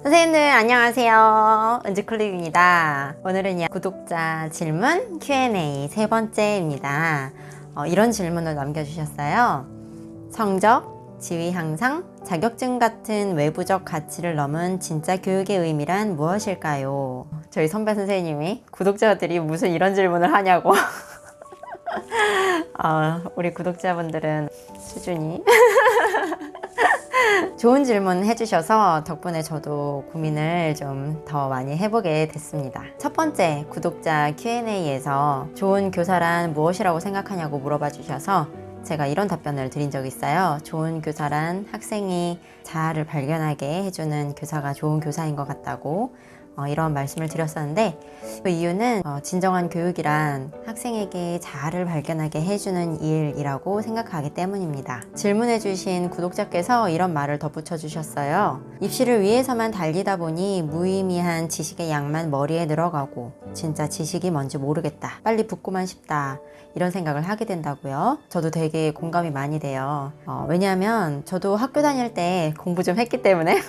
선생님들 안녕하세요. 은지클릭입니다. 오늘은 구독자 질문 Q&A 세 번째입니다. 이런 질문을 남겨주셨어요. 성적, 지위 향상, 자격증 같은 외부적 가치를 넘은 진짜 교육의 의미란 무엇일까요? 저희 선배 선생님이 구독자들이 무슨 이런 질문을 하냐고 우리 구독자분들은 수준이 좋은 질문 해주셔서 덕분에 저도 고민을 좀 더 많이 해보게 됐습니다. 첫 번째 구독자 Q&A에서 좋은 교사란 무엇이라고 생각하냐고 물어봐 주셔서 제가 이런 답변을 드린 적이 있어요. 좋은 교사란 학생이 자아를 발견하게 해주는 교사가 좋은 교사인 것 같다고 이런 말씀을 드렸었는데, 그 이유는 진정한 교육이란 학생에게 자아를 발견하게 해주는 일이라고 생각하기 때문입니다. 질문해주신 구독자께서 이런 말을 덧붙여 주셨어요. 입시를 위해서만 달리다 보니 무의미한 지식의 양만 머리에 늘어가고 진짜 지식이 뭔지 모르겠다, 빨리 붙고만 싶다, 이런 생각을 하게 된다고요. 저도 되게 공감이 많이 돼요. 왜냐하면 저도 학교 다닐 때 공부 좀 했기 때문에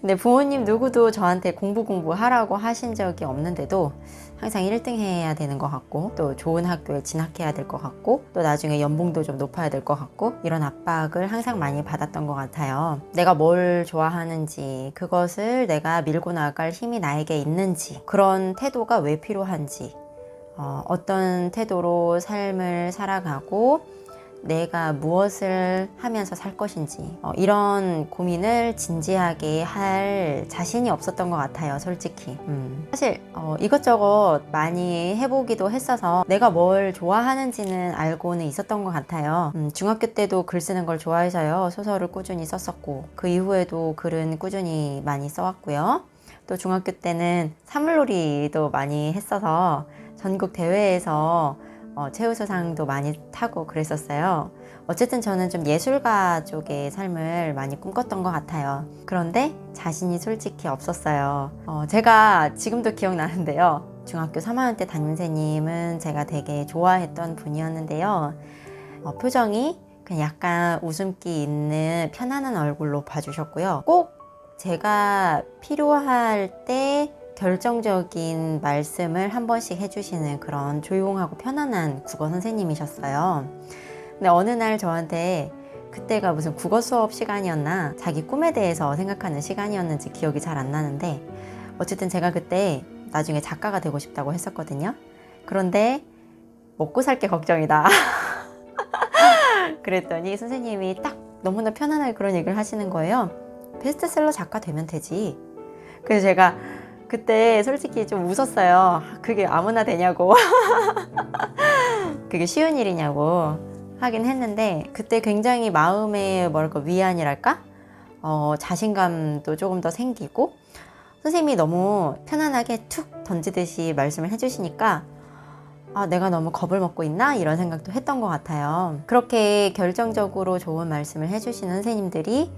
근데 부모님 누구도 저한테 공부하라고 하신 적이 없는데도 항상 1등 해야 되는 것 같고, 또 좋은 학교에 진학해야 될 것 같고, 또 나중에 연봉도 좀 높아야 될 것 같고, 이런 압박을 항상 많이 받았던 것 같아요. 내가 뭘 좋아하는지, 그것을 내가 밀고 나갈 힘이 나에게 있는지, 그런 태도가 왜 필요한지, 어떤 태도로 삶을 살아가고 내가 무엇을 하면서 살 것인지, 이런 고민을 진지하게 할 자신이 없었던 것 같아요, 솔직히. 사실 이것저것 많이 해보기도 했어서 내가 뭘 좋아하는지는 알고는 있었던 것 같아요. 중학교 때도 글 쓰는 걸 좋아해서요, 소설을 꾸준히 썼었고, 그 이후에도 글은 꾸준히 많이 써왔고요. 또 중학교 때는 사물놀이도 많이 했어서 전국 대회에서 최우수상도 많이 타고 그랬었어요. 어쨌든 저는 좀 예술가 쪽의 삶을 많이 꿈꿨던 것 같아요. 그런데 자신이 솔직히 없었어요. 제가 지금도 기억나는데요. 중학교 3학년 때 담임선생님은 제가 되게 좋아했던 분이었는데요. 표정이 그냥 약간 웃음기 있는 편안한 얼굴로 봐주셨고요. 꼭 제가 필요할 때 결정적인 말씀을 한 번씩 해주시는 그런 조용하고 편안한 국어 선생님이셨어요. 근데 어느 날 저한테, 그때가 무슨 국어 수업 시간이었나 자기 꿈에 대해서 생각하는 시간이었는지 기억이 잘 안 나는데, 어쨌든 제가 그때 나중에 작가가 되고 싶다고 했었거든요. 그런데 먹고 살 게 걱정이다 그랬더니 선생님이 딱 너무나 편안하게 그런 얘기를 하시는 거예요. 베스트셀러 작가 되면 되지. 그래서 제가 그때 솔직히 좀 웃었어요. 그게 아무나 되냐고 그게 쉬운 일이냐고 하긴 했는데, 그때 굉장히 마음의 위안이랄까? 자신감도 조금 더 생기고, 선생님이 너무 편안하게 툭 던지듯이 말씀을 해주시니까 내가 너무 겁을 먹고 있나? 이런 생각도 했던 것 같아요. 그렇게 결정적으로 좋은 말씀을 해주시는 선생님들이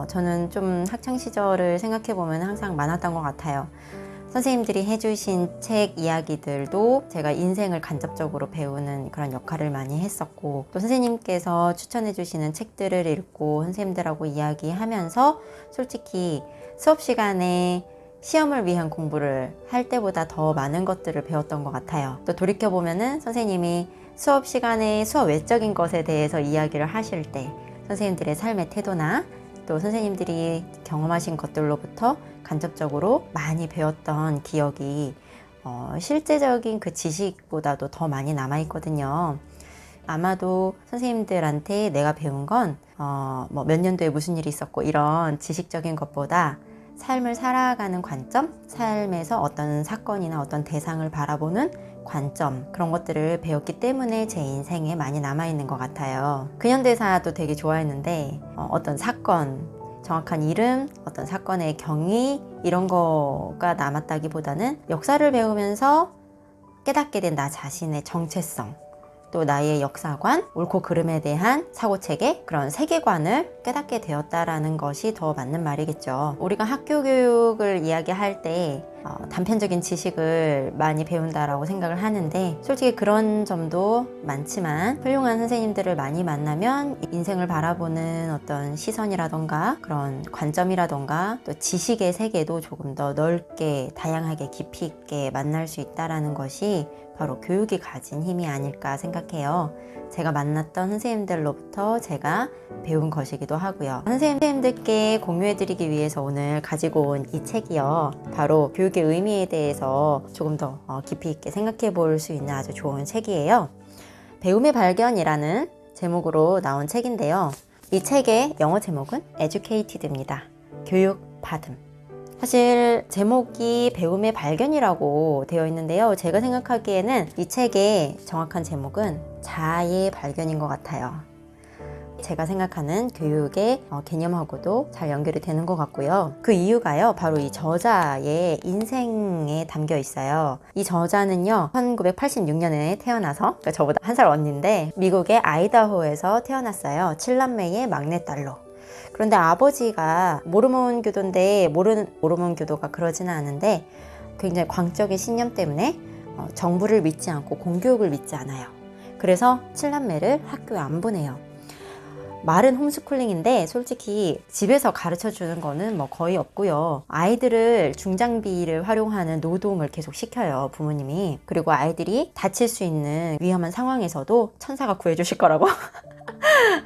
저는 좀 학창시절을 생각해보면 항상 많았던 것 같아요. 선생님들이 해주신 책 이야기들도 제가 인생을 간접적으로 배우는 그런 역할을 많이 했었고, 또 선생님께서 추천해주시는 책들을 읽고 선생님들하고 이야기하면서 솔직히 수업 시간에 시험을 위한 공부를 할 때보다 더 많은 것들을 배웠던 것 같아요. 또 돌이켜보면은 선생님이 수업 시간에 수업 외적인 것에 대해서 이야기를 하실 때 선생님들의 삶의 태도나 또 선생님들이 경험하신 것들로부터 간접적으로 많이 배웠던 기억이 실제적인 그 지식보다도 더 많이 남아있거든요. 아마도 선생님들한테 내가 배운 건 몇 년도에 무슨 일이 있었고 이런 지식적인 것보다 삶을 살아가는 관점, 삶에서 어떤 사건이나 어떤 대상을 바라보는 관점, 그런 것들을 배웠기 때문에 제 인생에 많이 남아있는 것 같아요. 근현대사도 되게 좋아했는데 어떤 사건, 정확한 이름, 어떤 사건의 경위, 이런 거가 남았다기보다는 역사를 배우면서 깨닫게 된 나 자신의 정체성, 또 나의 역사관, 옳고 그름에 대한 사고체계, 그런 세계관을 깨닫게 되었다라는 것이 더 맞는 말이겠죠. 우리가 학교 교육을 이야기할 때 단편적인 지식을 많이 배운다라고 생각을 하는데, 솔직히 그런 점도 많지만 훌륭한 선생님들을 많이 만나면 인생을 바라보는 어떤 시선이라던가 그런 관점이라던가 또 지식의 세계도 조금 더 넓게 다양하게 깊이 있게 만날 수 있다는 것이 바로 교육이 가진 힘이 아닐까 생각해요. 제가 만났던 선생님들로부터 제가 배운 것이기도 하고요. 선생님들께 공유해드리기 위해서 오늘 가지고 온 이 책이요, 바로 교육의 의미에 대해서 조금 더 깊이 있게 생각해 볼 수 있는 아주 좋은 책이에요. 배움의 발견이라는 제목으로 나온 책인데요, 이 책의 영어 제목은 Educated입니다. 교육받음. 사실 제목이 배움의 발견이라고 되어 있는데요, 제가 생각하기에는 이 책의 정확한 제목은 자아의 발견인 것 같아요. 제가 생각하는 교육의 개념하고도 잘 연결이 되는 것 같고요. 그 이유가요, 바로 이 저자의 인생에 담겨 있어요. 이 저자는요, 1986년에 태어나서, 그러니까 저보다 한 살 언니인데 미국의 아이다호에서 태어났어요. 7남매의 막내딸로. 그런데 아버지가 모르몬 교도인데, 모르몬 교도가 그러지는 않은데 굉장히 광적인 신념 때문에 정부를 믿지 않고 공교육을 믿지 않아요. 그래서 7남매를 학교에 안 보내요. 말은 홈스쿨링인데 솔직히 집에서 가르쳐 주는 거는 뭐 거의 없고요. 아이들을 중장비를 활용하는 노동을 계속 시켜요, 부모님이. 그리고 아이들이 다칠 수 있는 위험한 상황에서도 천사가 구해주실 거라고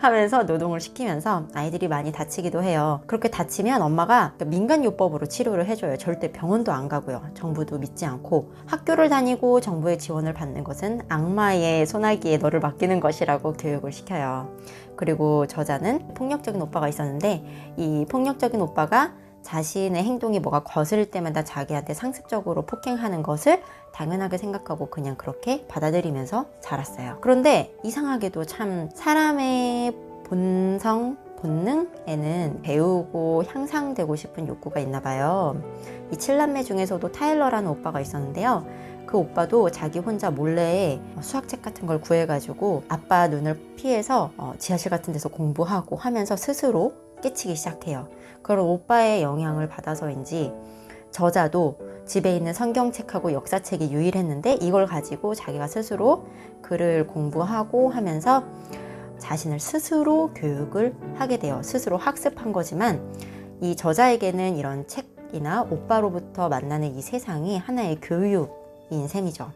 하면서 노동을 시키면서 아이들이 많이 다치기도 해요. 그렇게 다치면 엄마가 민간요법으로 치료를 해줘요. 절대 병원도 안 가고요. 정부도 믿지 않고. 학교를 다니고 정부의 지원을 받는 것은 악마의 소나기에 너를 맡기는 것이라고 교육을 시켜요. 그리고 저자는 폭력적인 오빠가 있었는데, 이 폭력적인 오빠가 자신의 행동이 뭐가 거슬릴 때마다 자기한테 상습적으로 폭행하는 것을 당연하게 생각하고 그냥 그렇게 받아들이면서 자랐어요. 그런데 이상하게도 참 사람의 본능에는 배우고 향상되고 싶은 욕구가 있나 봐요. 이 7남매 중에서도 타일러라는 오빠가 있었는데요, 그 오빠도 자기 혼자 몰래 수학책 같은 걸 구해가지고 아빠 눈을 피해서 지하실 같은 데서 공부하고 하면서 스스로 깨치기 시작해요. 그런 오빠의 영향을 받아서인지 저자도 집에 있는 성경책하고 역사책이 유일했는데 이걸 가지고 자기가 스스로 글을 공부하고 하면서 자신을 스스로 교육을 하게 돼요. 스스로 학습한 거지만 이 저자에게는 이런 책이나 오빠로부터 만나는 이 세상이 하나의 교육인 셈이죠.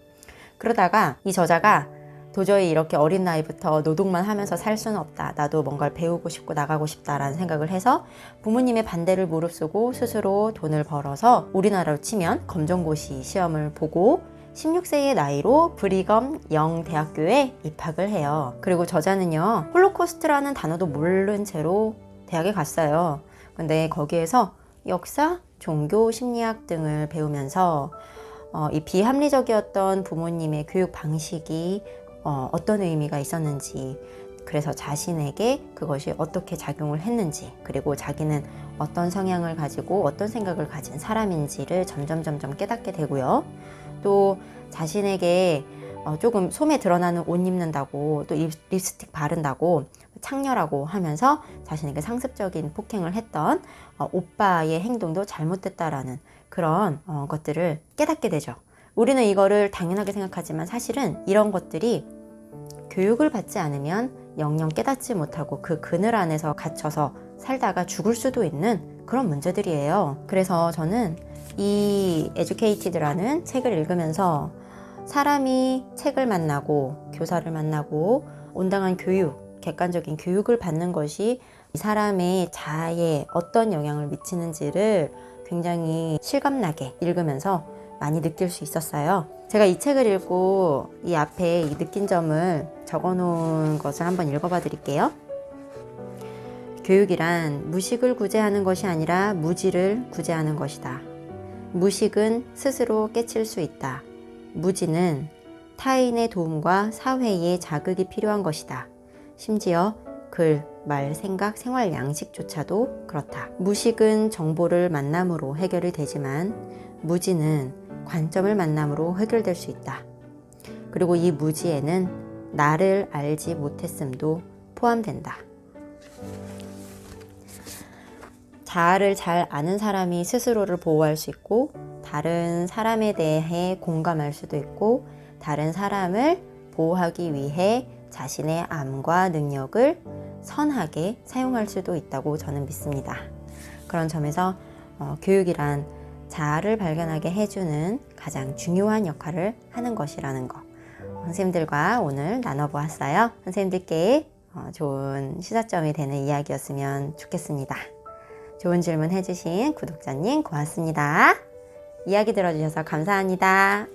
그러다가 이 저자가 도저히 이렇게 어린 나이부터 노동만 하면서 살 수는 없다, 나도 뭔가를 배우고 싶고 나가고 싶다라는 생각을 해서 부모님의 반대를 무릅쓰고 스스로 돈을 벌어서 우리나라로 치면 검정고시 시험을 보고 16세의 나이로 브리검 영대학교에 입학을 해요. 그리고 저자는요, 홀로코스트라는 단어도 모른 채로 대학에 갔어요. 근데 거기에서 역사, 종교, 심리학 등을 배우면서 이 비합리적이었던 부모님의 교육 방식이 어떤 의미가 있었는지, 그래서 자신에게 그것이 어떻게 작용을 했는지, 그리고 자기는 어떤 성향을 가지고 어떤 생각을 가진 사람인지를 점점 깨닫게 되고요. 또 자신에게 조금 소매 드러나는 옷 입는다고, 또 립스틱 바른다고 창녀라고 하면서 자신에게 상습적인 폭행을 했던 오빠의 행동도 잘못됐다라는 그런 것들을 깨닫게 되죠. 우리는 이거를 당연하게 생각하지만 사실은 이런 것들이 교육을 받지 않으면 영영 깨닫지 못하고 그 그늘 안에서 갇혀서 살다가 죽을 수도 있는 그런 문제들이에요. 그래서 저는 이 Educated라는 책을 읽으면서 사람이 책을 만나고 교사를 만나고 온당한 교육, 객관적인 교육을 받는 것이 이 사람의 자아에 어떤 영향을 미치는지를 굉장히 실감나게 읽으면서 많이 느낄 수 있었어요. 제가 이 책을 읽고 이 앞에 이 느낀 점을 적어 놓은 것을 한번 읽어봐 드릴게요. 교육이란 무식을 구제하는 것이 아니라 무지를 구제하는 것이다. 무식은 스스로 깨칠 수 있다. 무지는 타인의 도움과 사회의 자극이 필요한 것이다. 심지어 글, 말, 생각, 생활 양식조차도 그렇다. 무식은 정보를 만남으로 해결이 되지만 무지는 관점을 만남으로 해결될 수 있다. 그리고 이 무지에는 나를 알지 못했음도 포함된다. 자아를 잘 아는 사람이 스스로를 보호할 수 있고 다른 사람에 대해 공감할 수도 있고 다른 사람을 보호하기 위해 자신의 암과 능력을 선하게 사용할 수도 있다고 저는 믿습니다. 그런 점에서 교육이란 자아를 발견하게 해주는 가장 중요한 역할을 하는 것이라는 거 선생님들과 오늘 나눠보았어요. 선생님들께 좋은 시사점이 되는 이야기였으면 좋겠습니다. 좋은 질문 해주신 구독자님 고맙습니다. 이야기 들어주셔서 감사합니다.